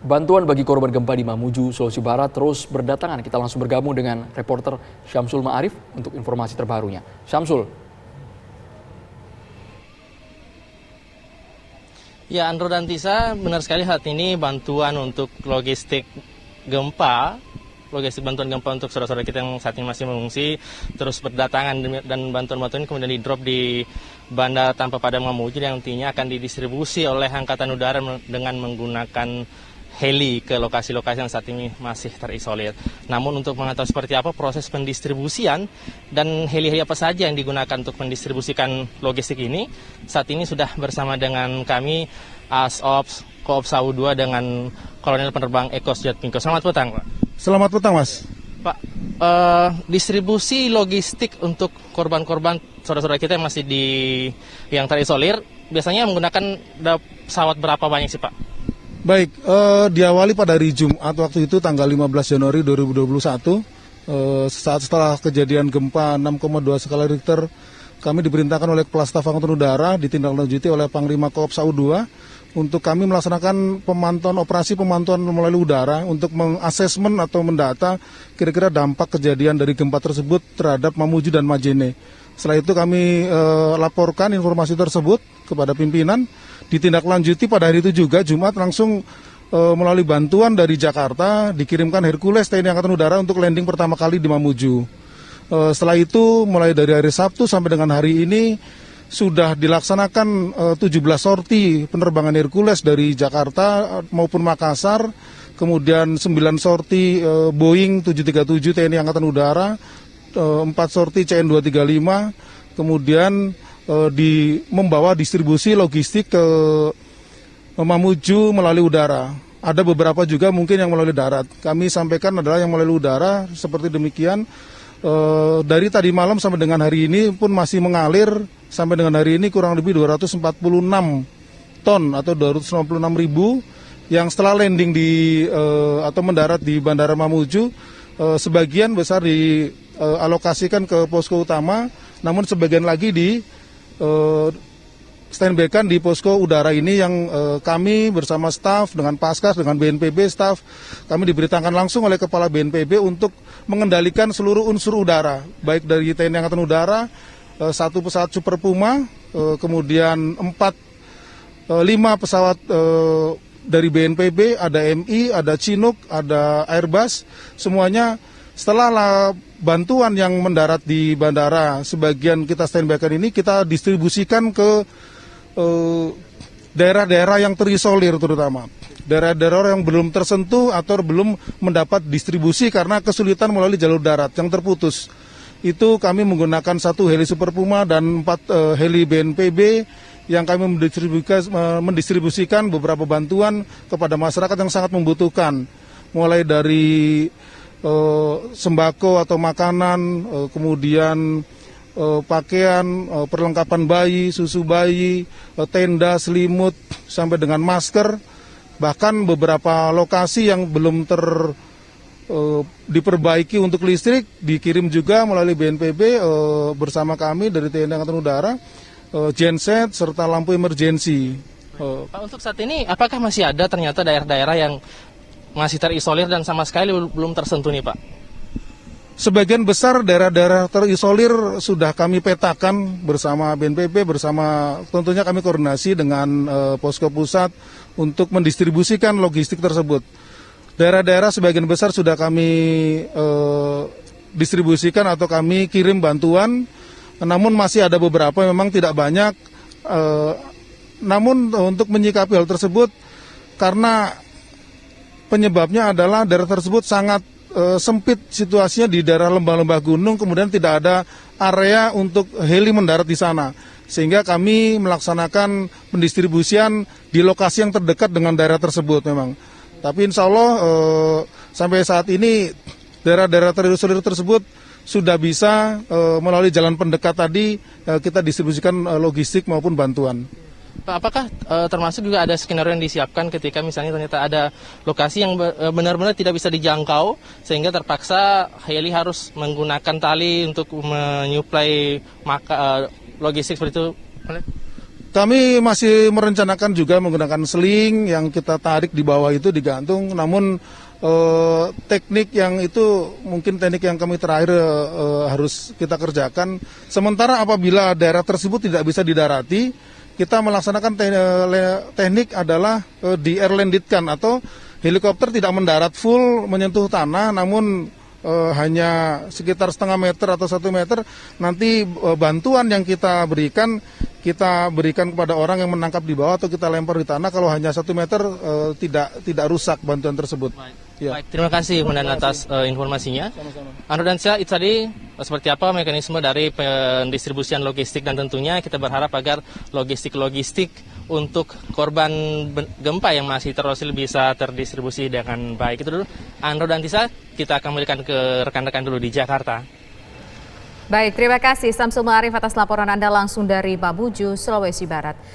Bantuan bagi korban gempa di Mamuju, Sulawesi Barat terus berdatangan. Kita langsung bergabung dengan reporter Syamsul Ma'arif untuk informasi terbarunya. Syamsul. Ya, Andro dan Tisa, benar sekali saat ini bantuan untuk logistik bantuan gempa untuk saudara-saudara kita yang saat ini masih mengungsi terus berdatangan, dan bantuan-bantuan ini kemudian di-drop di Bandara Tanpa Padang Mamuju yang nantinya akan didistribusi oleh Angkatan Udara dengan menggunakan heli ke lokasi-lokasi yang saat ini masih terisolir. Namun untuk mengetahui seperti apa proses pendistribusian dan heli-heli apa saja yang digunakan untuk mendistribusikan logistik ini, saat ini sudah bersama dengan kami Asops Koops AU 2 dengan Kolonel Penerbang Eko Sujatmiko. Selamat petang, Pak. Selamat petang, Mas. Pak, distribusi logistik untuk korban-korban saudara-saudara kita yang masih yang terisolir, biasanya menggunakan pesawat berapa banyak sih, Pak? Baik, diawali pada hari Jumat waktu itu tanggal 15 Januari 2021, saat setelah kejadian gempa 6,2 skala Richter, kami diperintahkan oleh Kepala Staf Angkatan Udara ditindaklanjuti oleh Panglima Koops AU 2 untuk kami melaksanakan operasi pemantauan melalui udara untuk mengasesmen atau mendata kira-kira dampak kejadian dari gempa tersebut terhadap Mamuju dan Majene. Setelah itu kami laporkan informasi tersebut kepada pimpinan. Ditindaklanjuti pada hari itu juga Jumat langsung melalui bantuan dari Jakarta dikirimkan Hercules TNI Angkatan Udara untuk landing pertama kali di Mamuju. Setelah itu mulai dari hari Sabtu sampai dengan hari ini sudah dilaksanakan 17 sorti penerbangan Hercules dari Jakarta maupun Makassar, kemudian 9 sorti Boeing 737 TNI Angkatan Udara, 4 sorti CN235, kemudian membawa distribusi logistik ke Mamuju melalui udara. Ada beberapa juga mungkin yang melalui darat. Kami sampaikan adalah yang melalui udara seperti demikian. Dari tadi malam sampai dengan hari ini pun masih mengalir. Sampai dengan hari ini kurang lebih 246 ton atau 296 ribu yang setelah landing atau mendarat di Bandara Mamuju, sebagian besar dialokasikan ke posko utama, namun sebagian lagi standby-kan di posko udara ini yang kami bersama staf dengan Paskas, dengan BNPB staf, kami diberitakan langsung oleh Kepala BNPB untuk mengendalikan seluruh unsur udara, baik dari TNI Angkatan Udara, 1 pesawat Super Puma, kemudian 5 pesawat dari BNPB, ada MI, ada Chinook, ada Airbus, semuanya setelah bantuan yang mendarat di bandara, sebagian kita standby-kan ini kita distribusikan ke daerah-daerah yang terisolir, terutama daerah-daerah yang belum tersentuh atau belum mendapat distribusi karena kesulitan melalui jalur darat yang terputus. Itu kami menggunakan 1 heli Super Puma dan 4 heli BNPB yang kami mendistribusikan beberapa bantuan kepada masyarakat yang sangat membutuhkan, mulai dari sembako atau makanan, kemudian pakaian, perlengkapan bayi, susu bayi, tenda, selimut, sampai dengan masker. Bahkan beberapa lokasi yang belum diperbaiki untuk listrik dikirim juga melalui BNPB bersama kami dari TNI Angkatan Udara, genset serta lampu emergensi. Pak, untuk saat ini apakah masih ada ternyata daerah-daerah yang masih terisolir dan sama sekali belum tersentuh nih, Pak? Sebagian besar daerah-daerah terisolir sudah kami petakan bersama BNPB, bersama tentunya kami koordinasi dengan posko pusat untuk mendistribusikan logistik tersebut. Daerah-daerah sebagian besar sudah kami distribusikan atau kami kirim bantuan, namun masih ada beberapa memang tidak banyak. Namun untuk menyikapi hal tersebut, karena penyebabnya adalah daerah tersebut sangat sempit situasinya di daerah lembah-lembah gunung, kemudian tidak ada area untuk heli mendarat di sana. Sehingga kami melaksanakan pendistribusian di lokasi yang terdekat dengan daerah tersebut memang. Tapi insya Allah sampai saat ini daerah-daerah terisolir tersebut sudah bisa melalui jalan pendekat tadi kita distribusikan logistik maupun bantuan. Pak, apakah termasuk juga ada skenario yang disiapkan ketika misalnya ternyata ada lokasi yang benar-benar tidak bisa dijangkau sehingga terpaksa heli harus menggunakan tali untuk menyuplai logistik seperti itu? Kami masih merencanakan juga menggunakan seling yang kita tarik di bawah itu digantung, namun teknik yang itu mungkin teknik yang kami terakhir harus kita kerjakan. Sementara apabila daerah tersebut tidak bisa didarati, kita melaksanakan teknik adalah di airlanditkan atau helikopter tidak mendarat full menyentuh tanah, namun hanya sekitar setengah meter atau 1 meter. Nanti bantuan yang kita berikan kepada orang yang menangkap di bawah atau kita lempar di tanah. Kalau hanya 1 meter tidak rusak bantuan tersebut. Ya. Baik, terima kasih Komandan atas informasinya. Sama-sama. Anu dan saya, itu tadi seperti apa mekanisme dari pendistribusian logistik, dan tentunya kita berharap agar logistik untuk korban gempa yang masih terus bisa terdistribusi dengan baik. Itu dulu, Andro dan Tisa, kita akan kembalikan ke rekan-rekan dulu di Jakarta. Baik, terima kasih Syamsul Ma'arif atas laporan Anda langsung dari Mamuju, Sulawesi Barat.